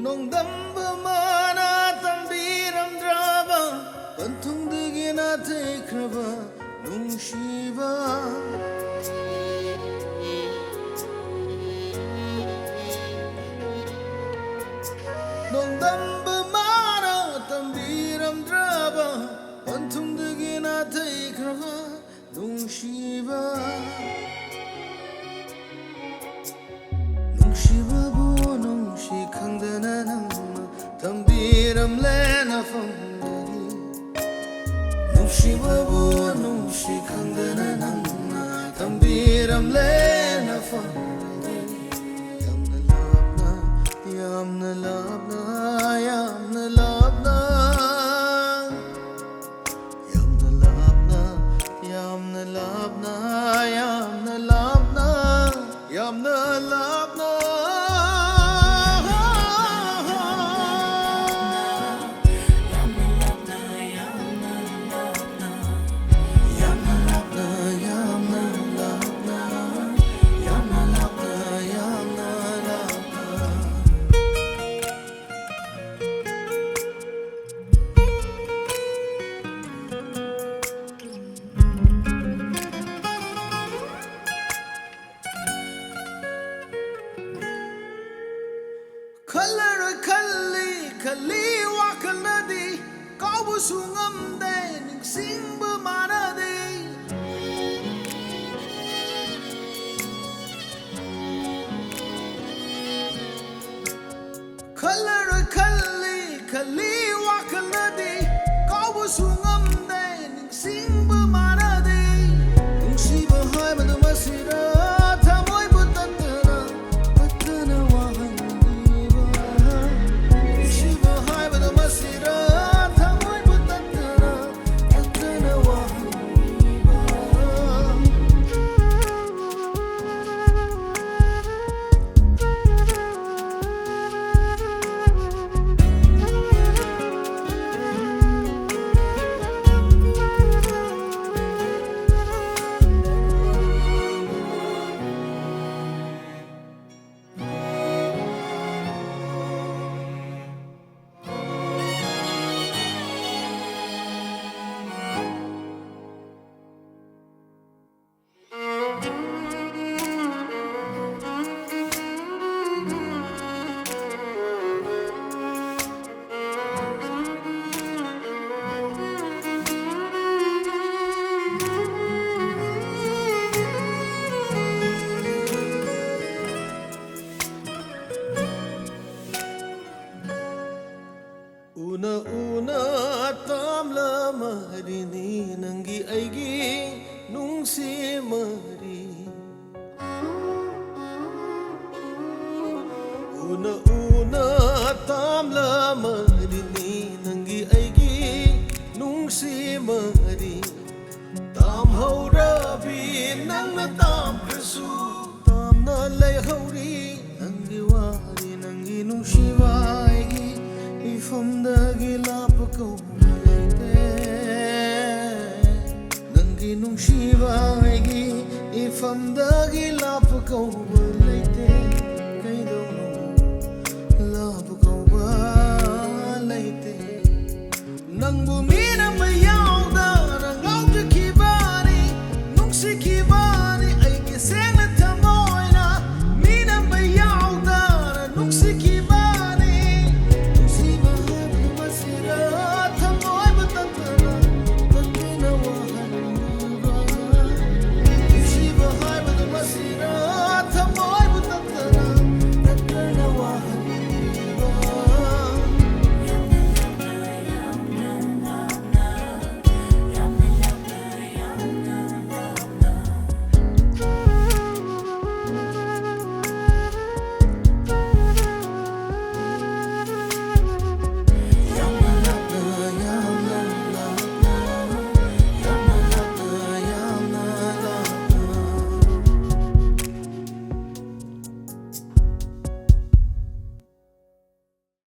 Nongdamba mana tambiram draba Pantungdagi na tekraba nungshiba Nongdamba mana tambiram draba Pantungdagi na tekraba nungshiba Nungshiba bu nungshi khangdana nangma tambiram lena famdagi Nungshiba bu nungshi khangdana nangma tambiram lena famdagi Yamna labna, yamna labna Yamna labna, yamna labna Yamna labna, yamna labna Khallaroi khalli khalli wakhaladi Kaubusu ngamde ningsingba manade Khallaroi khalli khalli wakhaladi Kaubusu ngamde ningsingba manade Nungsiba haibadu masira thamoy bu tattana tattana wahan Una una tamla marini nangi aigi nungsi mari Una una tamla marini nangi aigi nungsi mari Tam haura bi nangna tam prasu tam na lay hauri nangi wari nangi nungsiba aigi Ifamdagi lapa kauba leite Nangi nungshiba aigi Ifamdagi lapa kauba leite Kaidonu lapa kauba leite Nangbu mi